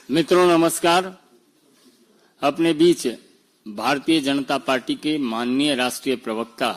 मित्रों नमस्कार। अपने बीच भारतीय जनता पार्टी के माननीय राष्ट्रीय प्रवक्ता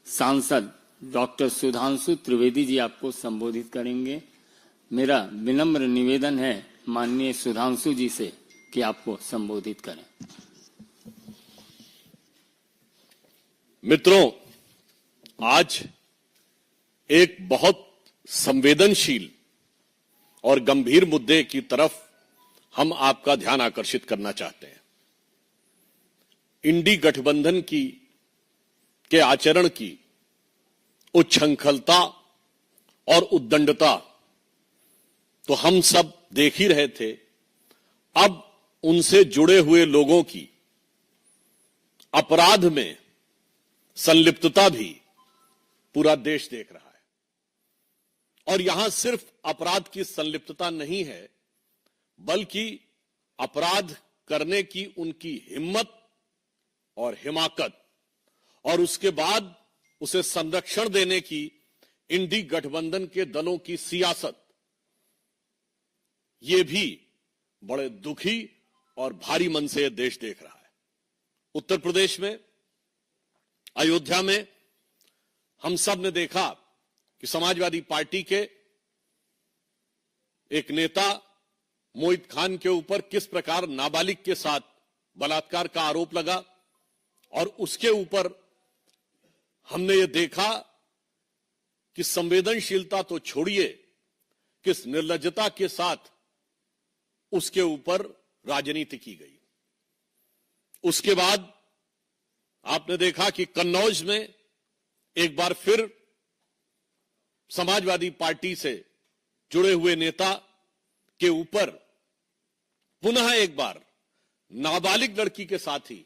सांसद डॉक्टर सुधांशु त्रिवेदी जी आपको संबोधित करेंगे। मेरा विनम्र निवेदन है माननीय सुधांशु जी से कि आपको संबोधित करें। मित्रों, आज एक बहुत संवेदनशील और गंभीर मुद्दे की तरफ हम आपका ध्यान आकर्षित करना चाहते हैं। इंडी गठबंधन के आचरण की उच्छृंखलता और उद्दंडता तो हम सब देख ही रहे थे। अब उनसे जुड़े हुए लोगों की अपराध में संलिप्तता भी पूरा देश देख रहा है। और यहां सिर्फ अपराध की संलिप्तता नहीं है, बल्कि अपराध करने की उनकी हिम्मत और हिमाकत और उसके बाद उसे संरक्षण देने की इंडी गठबंधन के दलों की सियासत, ये भी बड़े दुखी और भारी मन से देश देख रहा है। उत्तर प्रदेश में अयोध्या में हम सब ने देखा कि समाजवादी पार्टी के एक नेता मोहित खान के ऊपर किस प्रकार नाबालिग के साथ बलात्कार का आरोप लगा और उसके ऊपर हमने ये देखा कि संवेदनशीलता तो छोड़िए, किस निर्लज्जता के साथ उसके ऊपर राजनीति की गई। उसके बाद आपने देखा कि कन्नौज में एक बार फिर समाजवादी पार्टी से जुड़े हुए नेता के ऊपर पुनः एक बार नाबालिग लड़की के साथ ही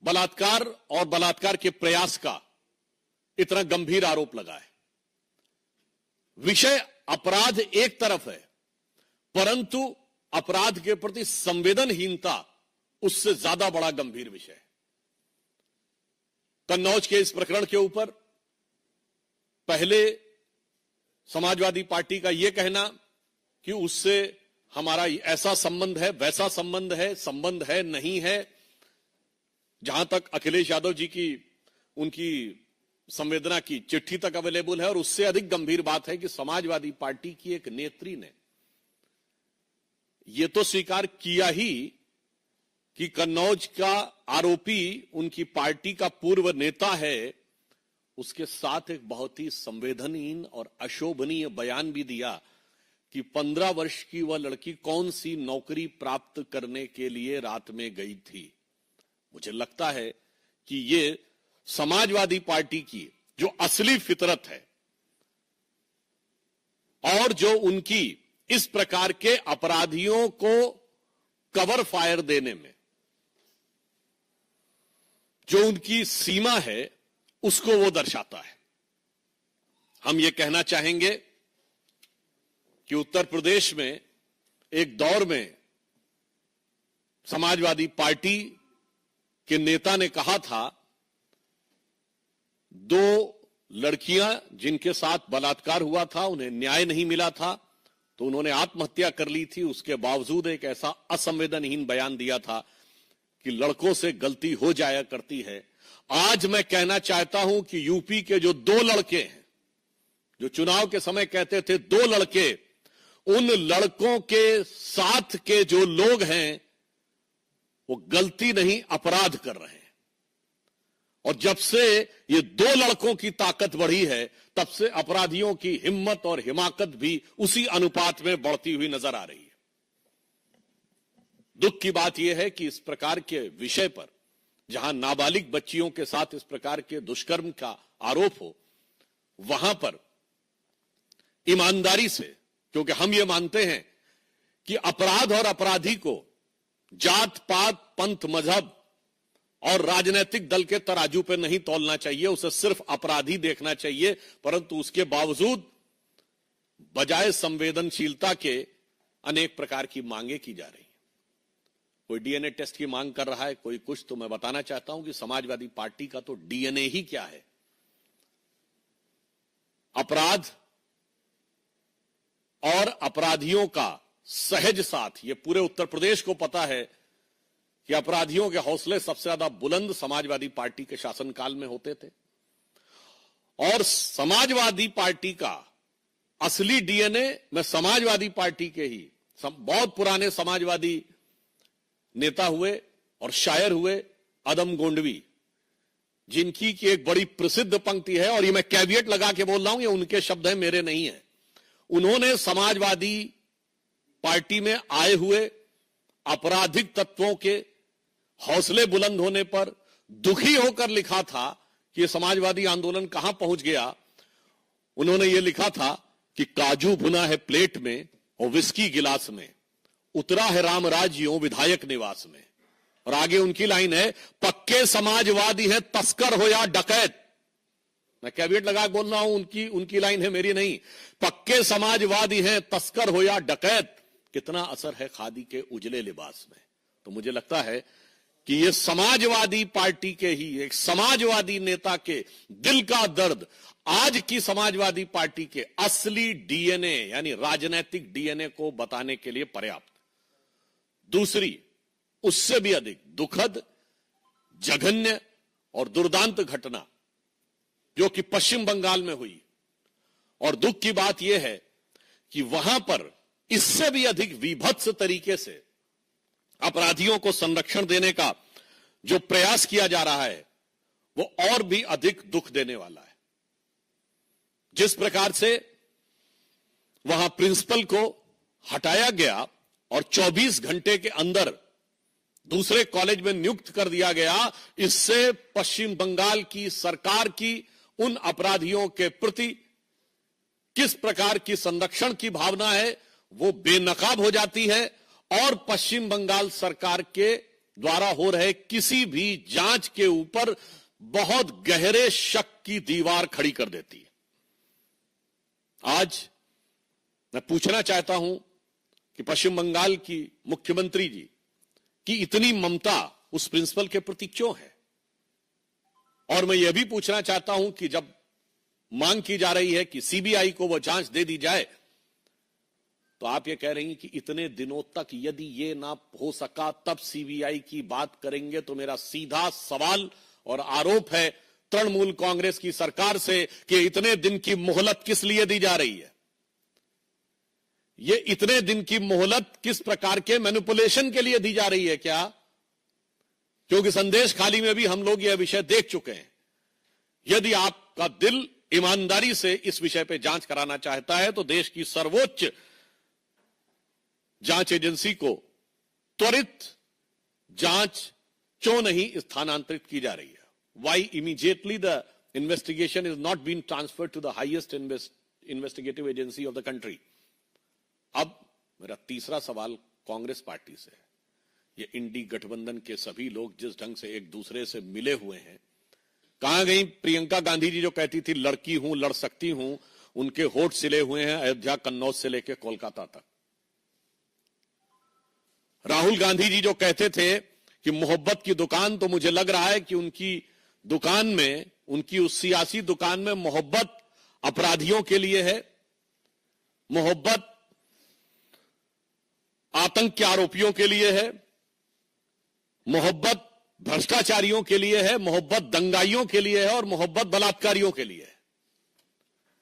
बलात्कार और बलात्कार के प्रयास का इतना गंभीर आरोप लगा है। विषय अपराध एक तरफ है, परंतु अपराध के प्रति संवेदनहीनता उससे ज्यादा बड़ा गंभीर विषय है। कन्नौज के इस प्रकरण के ऊपर पहले समाजवादी पार्टी का यह कहना कि उससे हमारा ऐसा संबंध है, वैसा संबंध है नहीं है। जहां तक अखिलेश यादव जी की उनकी संवेदना की चिट्ठी तक अवेलेबल है, और उससे अधिक गंभीर बात है कि समाजवादी पार्टी की एक नेत्री ने यह तो स्वीकार किया ही कि कन्नौज का आरोपी उनकी पार्टी का पूर्व नेता है। उसके साथ एक बहुत ही संवेदनहीन और अशोभनीय बयान भी दिया कि 15 वर्ष की वह लड़की कौन सी नौकरी प्राप्त करने के लिए रात में गई थी। मुझे लगता है कि ये समाजवादी पार्टी की जो असली फितरत है और जो उनकी इस प्रकार के अपराधियों को कवर फायर देने में जो उनकी सीमा है, उसको वो दर्शाता है। हम ये कहना चाहेंगे कि उत्तर प्रदेश में एक दौर में समाजवादी पार्टी के नेता ने कहा था, 2 लड़कियां जिनके साथ बलात्कार हुआ था उन्हें न्याय नहीं मिला था, तो उन्होंने आत्महत्या कर ली थी। उसके बावजूद एक ऐसा असंवेदनहीन बयान दिया था कि लड़कों से गलती हो जाया करती है। आज मैं कहना चाहता हूं कि यूपी के जो 2 लड़के हैं, जो चुनाव के समय कहते थे 2 लड़के, उन लड़कों के साथ के जो लोग हैं वो गलती नहीं अपराध कर रहे हैं। और जब से ये 2 लड़कों की ताकत बढ़ी है, तब से अपराधियों की हिम्मत और हिमाकत भी उसी अनुपात में बढ़ती हुई नजर आ रही है। दुख की बात यह है कि इस प्रकार के विषय पर, जहां नाबालिग बच्चियों के साथ इस प्रकार के दुष्कर्म का आरोप हो, वहां पर ईमानदारी से, क्योंकि हम ये मानते हैं कि अपराध और अपराधी को जात पात, पंथ, मजहब और राजनीतिक दल के तराजू पे नहीं तौलना चाहिए, उसे सिर्फ अपराधी देखना चाहिए। परंतु उसके बावजूद बजाय संवेदनशीलता के अनेक प्रकार की मांगे की जा रही हैं। कोई डीएनए टेस्ट की मांग कर रहा है, कोई कुछ। तो मैं बताना चाहता हूं कि समाजवादी पार्टी का तो डीएनए ही क्या है। अपराध और अपराधियों का सहज साथ, ये पूरे उत्तर प्रदेश को पता है कि अपराधियों के हौसले सबसे ज्यादा बुलंद समाजवादी पार्टी के शासनकाल में होते थे। और समाजवादी पार्टी का असली डीएनए में समाजवादी पार्टी के ही बहुत पुराने समाजवादी नेता हुए और शायर हुए अदम गोंडवी, जिनकी की एक बड़ी प्रसिद्ध पंक्ति है, और ये मैं कैविएट लगा के बोल रहा हूं, ये उनके शब्द हैं, मेरे नहीं है। उन्होंने समाजवादी पार्टी में आए हुए आपराधिक तत्वों के हौसले बुलंद होने पर दुखी होकर लिखा था कि समाजवादी आंदोलन कहां पहुंच गया। उन्होंने ये लिखा था कि काजू भुना है प्लेट में और विस्की गिलास में, उतरा है रामराज यूं विधायक निवास में। और आगे उनकी लाइन है, पक्के समाजवादी है तस्कर हो या डकैत। मैं कैविएट लगा बोल रहा हूं, उनकी लाइन है, मेरी नहीं। पक्के समाजवादी हैं तस्कर हो या डकैत, कितना असर है खादी के उजले लिबास में। तो मुझे लगता है कि ये समाजवादी पार्टी के ही एक समाजवादी नेता के दिल का दर्द आज की समाजवादी पार्टी के असली डीएनए यानी राजनीतिक डीएनए को बताने के लिए पर्याप्त। दूसरी, उससे भी अधिक दुखद, जघन्य और दुर्दांत घटना जो कि पश्चिम बंगाल में हुई, और दुख की बात यह है कि वहां पर इससे भी अधिक विभत्स तरीके से अपराधियों को संरक्षण देने का जो प्रयास किया जा रहा है वो और भी अधिक दुख देने वाला है। जिस प्रकार से वहां प्रिंसिपल को हटाया गया और 24 घंटे के अंदर दूसरे कॉलेज में नियुक्त कर दिया गया, इससे पश्चिम बंगाल की सरकार की उन अपराधियों के प्रति किस प्रकार की संरक्षण की भावना है वो बेनकाब हो जाती है, और पश्चिम बंगाल सरकार के द्वारा हो रहे किसी भी जांच के ऊपर बहुत गहरे शक की दीवार खड़ी कर देती है। आज मैं पूछना चाहता हूं कि पश्चिम बंगाल की मुख्यमंत्री जी की इतनी ममता उस प्रिंसिपल के प्रति क्यों है? और मैं यह भी पूछना चाहता हूं कि जब मांग की जा रही है कि सीबीआई को वह जांच दे दी जाए, तो आप ये कह रही हैं कि इतने दिनों तक यदि ये ना हो सका तब सीबीआई की बात करेंगे। तो मेरा सीधा सवाल और आरोप है तृणमूल कांग्रेस की सरकार से कि इतने दिन की मोहलत किस लिए दी जा रही है? ये इतने दिन की मोहलत किस प्रकार के मैनिपुलेशन के लिए दी जा रही है क्या? क्योंकि संदेश खाली में भी हम लोग यह विषय देख चुके हैं। यदि आपका दिल ईमानदारी से इस विषय पर जांच कराना चाहता है तो देश की सर्वोच्च जांच एजेंसी को त्वरित जांच क्यों नहीं स्थानांतरित की जा रही है? Why immediately the investigation is not being transferred to the highest investigative agency of the country? अब मेरा तीसरा सवाल कांग्रेस पार्टी से है। ये इंडी गठबंधन के सभी लोग जिस ढंग से एक दूसरे से मिले हुए हैं, कहां गई प्रियंका गांधी जी जो कहती थी लड़की हूं लड़ सकती हूं? उनके होठ सिले हुए हैं अयोध्या कन्नौज से लेकर कोलकाता तक। राहुल गांधी जी जो कहते थे कि मोहब्बत की दुकान, तो मुझे लग रहा है कि उनकी दुकान में, उनकी उस सियासी दुकान में मोहब्बत अपराधियों के लिए है, मोहब्बत आतंक के आरोपियों के लिए है, मोहब्बत भ्रष्टाचारियों के लिए है, मोहब्बत दंगाइयों के लिए है और मोहब्बत बलात्कारियों के लिए है।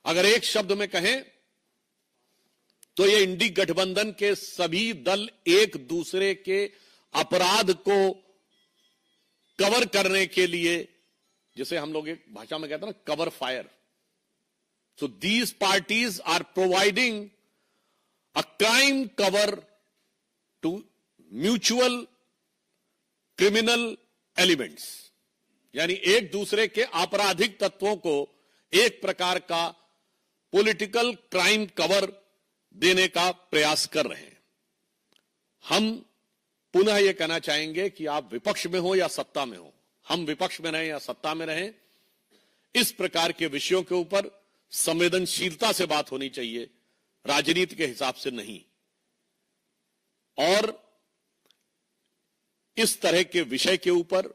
अगर एक शब्द में कहें तो ये इंडी गठबंधन के सभी दल एक दूसरे के अपराध को कवर करने के लिए, जिसे हम लोग एक भाषा में कहते हैं ना, cover fire. So these parties are providing a crime cover to mutual criminal elements, यानी एक दूसरे के आपराधिक तत्वों को एक प्रकार का पॉलिटिकल क्राइम कवर देने का प्रयास कर रहे हैं। हम पुनः यह कहना चाहेंगे कि आप विपक्ष में हो या सत्ता में हो, हम विपक्ष में रहें या सत्ता में रहें, इस प्रकार के विषयों के ऊपर संवेदनशीलता से बात होनी चाहिए, राजनीति के हिसाब से नहीं। और इस तरह के विषय के ऊपर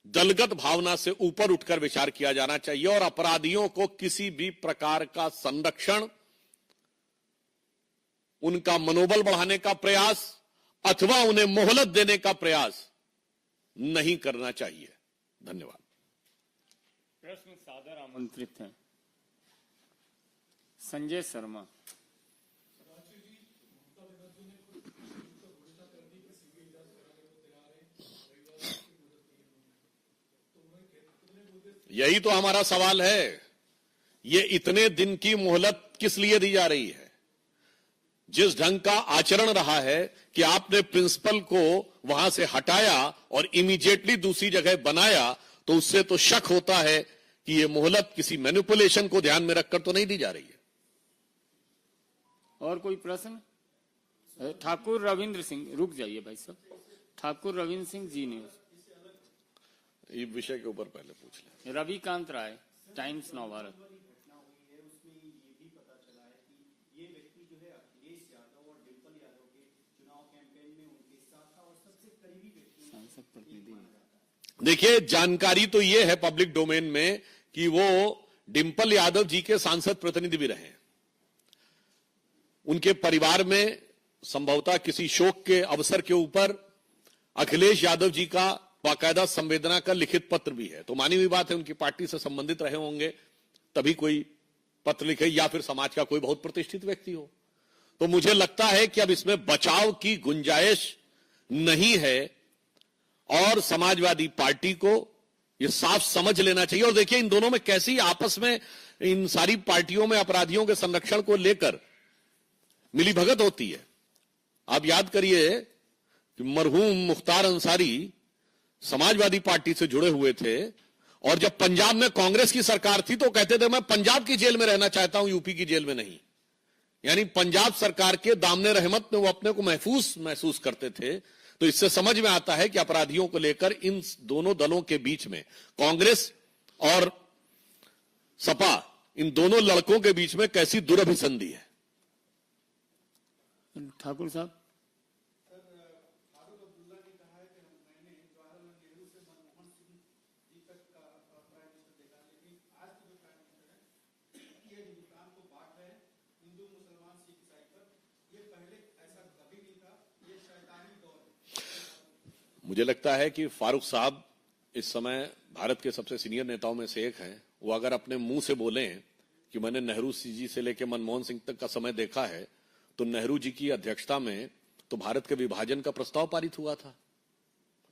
दलगत भावना से ऊपर उठकर विचार किया जाना चाहिए और अपराधियों को किसी भी प्रकार का संरक्षण उनका मनोबल बढ़ाने का प्रयास अथवा उन्हें मोहलत देने का प्रयास नहीं करना चाहिए। धन्यवाद। प्रश्न सादर आमंत्रित हैं संजय शर्मा। यही तो हमारा सवाल है, ये इतने दिन की मोहलत किस लिए दी जा रही है? जिस ढंग का आचरण रहा है कि आपने प्रिंसिपल को वहां से हटाया और इमीडिएटली दूसरी जगह बनाया, तो उससे तो शक होता है कि ये मोहलत किसी मैनिपुलेशन को ध्यान में रखकर तो नहीं दी जा रही है। और कोई प्रश्न? ठाकुर रविंद्र सिंह, रुक जाइए भाई साहब। ठाकुर रविंद्र सिंह जी न्यूज, ये विषय के ऊपर पहले पूछ लें। रविकांत राय, टाइम्स नव भारत। देखिए, जानकारी तो यह है पब्लिक डोमेन में कि वो डिंपल यादव जी के सांसद प्रतिनिधि भी रहे। उनके परिवार में संभवतः किसी शोक के अवसर के ऊपर अखिलेश यादव जी का बाकायदा संवेदना का लिखित पत्र भी है। तो मानी हुई बात है, उनकी पार्टी से संबंधित रहे होंगे तभी कोई पत्र लिखे, या फिर समाज का कोई बहुत प्रतिष्ठित व्यक्ति हो। तो मुझे लगता है कि अब इसमें बचाव की गुंजाइश नहीं है और समाजवादी पार्टी को यह साफ समझ लेना चाहिए। और देखिए, इन दोनों में कैसी आपस में, इन सारी पार्टियों में अपराधियों के संरक्षण को लेकर मिलीभगत होती है। आप याद करिए कि मरहूम मुख्तार अंसारी समाजवादी पार्टी से जुड़े हुए थे, और जब पंजाब में कांग्रेस की सरकार थी तो कहते थे मैं पंजाब की जेल में रहना चाहता हूं, यूपी की जेल में नहीं। यानी पंजाब सरकार के दामने रहमत में वो अपने को महफूज महसूस करते थे। तो इससे समझ में आता है कि अपराधियों को लेकर इन दोनों दलों के बीच में, कांग्रेस और सपा, इन दोनों लड़कों के बीच में कैसी दुरभिसंधि है। ठाकुर साहब, मुझे लगता है कि फारूक साहब इस समय भारत के सबसे सीनियर नेताओं में से एक हैं। वो अगर अपने मुंह से बोलें कि मैंने नेहरू जी से लेकर मनमोहन सिंह तक का समय देखा है, तो नेहरू जी की अध्यक्षता में तो भारत के विभाजन का प्रस्ताव पारित हुआ था।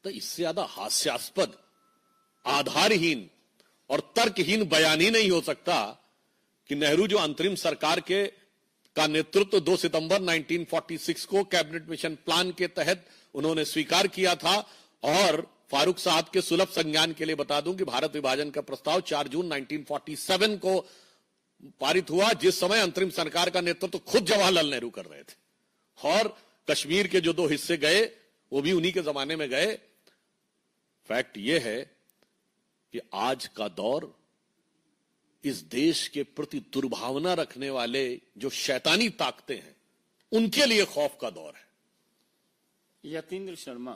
तो इससे ज्यादा हास्यास्पद, आधारहीन और तर्कहीन बयान ही नहीं हो सकता कि नेहरू जो अंतरिम सरकार का नेतृत्व 2 सितंबर 1946 को कैबिनेट मिशन प्लान के तहत उन्होंने स्वीकार किया था। और फारूक साहब के सुलभ संज्ञान के लिए बता दूं कि भारत विभाजन का प्रस्ताव 4 जून 1947 को पारित हुआ, जिस समय अंतरिम सरकार का नेतृत्व खुद जवाहरलाल नेहरू कर रहे थे। और कश्मीर के जो 2 हिस्से गए वो भी उन्हीं के जमाने में गए। फैक्ट यह है कि आज का दौर इस देश के प्रति दुर्भावना रखने वाले जो शैतानी ताकतें हैं, उनके लिए खौफ का दौर है। यतीन्द्र शर्मा,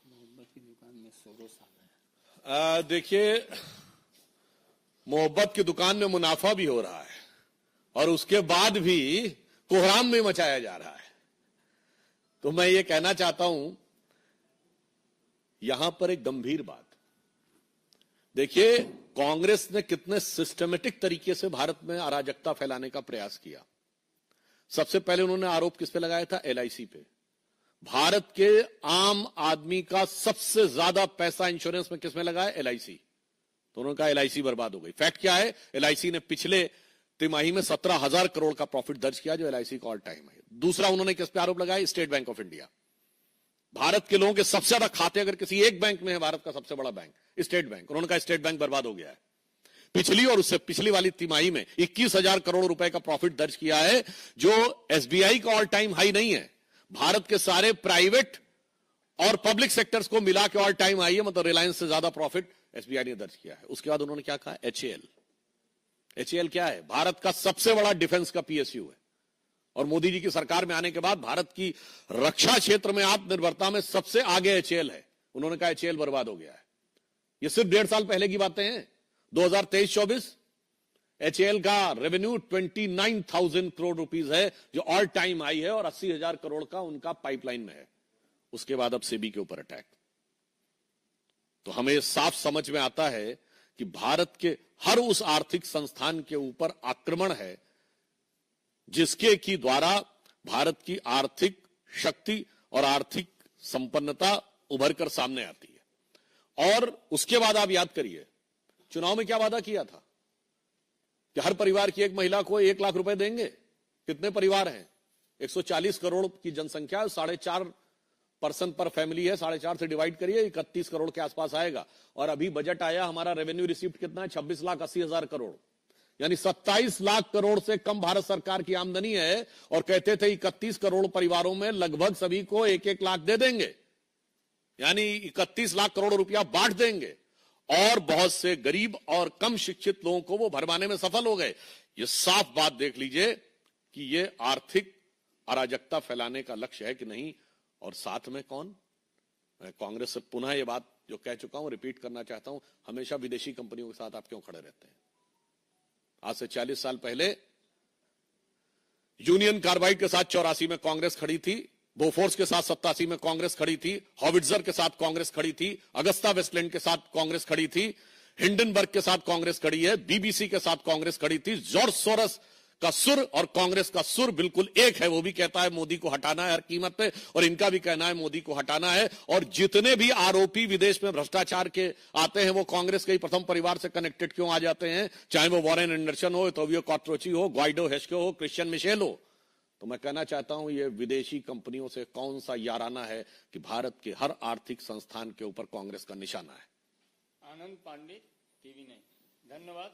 मोहब्बत की दुकान में सोरो साहब है। देखिए, मोहब्बत की दुकान में मुनाफा भी हो रहा है और उसके बाद भी कोहराम में मचाया जा रहा है। तो मैं ये कहना चाहता हूं यहां पर एक गंभीर बात, देखिए कांग्रेस ने कितने सिस्टमेटिक तरीके से भारत में अराजकता फैलाने का प्रयास किया। सबसे पहले उन्होंने आरोप किस पे लगाया था? एलआईसी पे। भारत के आम आदमी का सबसे ज्यादा पैसा इंश्योरेंस में किस में लगा है? एलआईसी। तो उन्होंने कहा एलआईसी बर्बाद हो गई। फैक्ट क्या है? एलआईसी ने पिछले तिमाही में 17,000 करोड़ का प्रॉफिट दर्ज किया, जो एलआईसी का ऑल टाइम है। दूसरा उन्होंने किस पे आरोप लगाया? State bank of India. Bharat के लोगों के सबसे ज्यादा खाते अगर किसी एक बैंक में है, भारत का सबसे बड़ा बैंक स्टेट बैंक, उन्होंने कहा स्टेट बैंक बर्बाद हो गया है। पिछली और उससे पिछली वाली तिमाही में 21,000 करोड़ रुपए का प्रॉफिट दर्ज किया है, जो एसबीआई का ऑल टाइम हाई नहीं है। भारत के सारे प्राइवेट और पब्लिक सेक्टर्स को मिला के ऑल टाइम हाई है, मतलब रिलायंस से ज्यादा प्रॉफिट एसबीआई ने दर्ज किया है। उसके बाद उन्होंने क्या कहा? एचएएल। एचएएल क्या है? भारत का सबसे बड़ा डिफेंस का पीएसयू है। और मोदी जी की सरकार में आने के बाद भारत की रक्षा क्षेत्र में आत्मनिर्भरता में सबसे आगे एचएएल है। उन्होंने कहा एचएएल बर्बाद हो गया है। ये सिर्फ 1.5 साल पहले की बातें हैं। 2023-24 एचएएल का रेवेन्यू 29,000 करोड़ रुपीस है, जो ऑल टाइम हाई है, और 80,000 करोड़ का उनका पाइपलाइन में है। उसके बाद अब सेबी के ऊपर अटैक। तो हमें साफ समझ में आता है कि भारत के हर उस आर्थिक संस्थान के ऊपर आक्रमण है जिसके की द्वारा भारत की आर्थिक शक्ति और आर्थिक संपन्नता उभर कर सामने आती है। और उसके बाद आप याद करिए, चुनाव में क्या वादा किया था कि हर परिवार की एक महिला को 1 लाख रुपए देंगे। कितने परिवार हैं? 140 करोड़ की जनसंख्या, 4.5 पर्सन पर फैमिली है, 4.5 से डिवाइड करिए, 31 करोड़ के आसपास आएगा। और अभी बजट आया, हमारा रेवेन्यू रिसीव्ड कितना है? 26,80,000 करोड़, यानी 27 लाख करोड़ से कम भारत सरकार की आमदनी है। और कहते थे 31 करोड़ परिवारों में लगभग सभी को 1-1 लाख दे देंगे, यानी 31 लाख करोड़ रुपया बांट देंगे। और बहुत से गरीब और कम शिक्षित लोगों को वो भरमाने में सफल हो गए। ये साफ बात देख लीजिए कि ये आर्थिक अराजकता फैलाने का लक्ष्य है कि नहीं। और साथ में कौन? मैं कांग्रेस से पुनः ये बात जो कह चुका हूं रिपीट करना चाहता हूं, हमेशा विदेशी कंपनियों के साथ आप क्यों खड़े रहते हैं? आज से 40 साल पहले यूनियन कार्बाइड के साथ 84 में कांग्रेस खड़ी थी, बोफोर्स के साथ 87 में कांग्रेस खड़ी थी, हॉविट्जर के साथ कांग्रेस खड़ी थी, अगस्ता वेस्टलैंड के साथ कांग्रेस खड़ी थी, हिंडनबर्ग के साथ कांग्रेस खड़ी है, बीबीसी के साथ कांग्रेस खड़ी थी। जॉर्ज सोरस का सुर और कांग्रेस का सुर बिल्कुल एक है। वो भी कहता है मोदी को हटाना है हर कीमत पे, और इनका भी कहना है मोदी को हटाना है। और जितने भी आरोपी विदेश में भ्रष्टाचार के आते हैं वो कांग्रेस के ही प्रथम परिवार से कनेक्टेड क्यों आ जाते हैं? चाहे वो वॉरेन एंडरसन हो, तोवियो कॉट्रोची हो, ग्वाइडो हेस्को हो, क्रिश्चियन मिशेल हो। तो मैं कहना चाहता हूं ये विदेशी कंपनियों से कौन सा याराना है कि भारत के हर आर्थिक संस्थान के ऊपर कांग्रेस का निशाना है। आनंद पांडे, टीवी 9। धन्यवाद।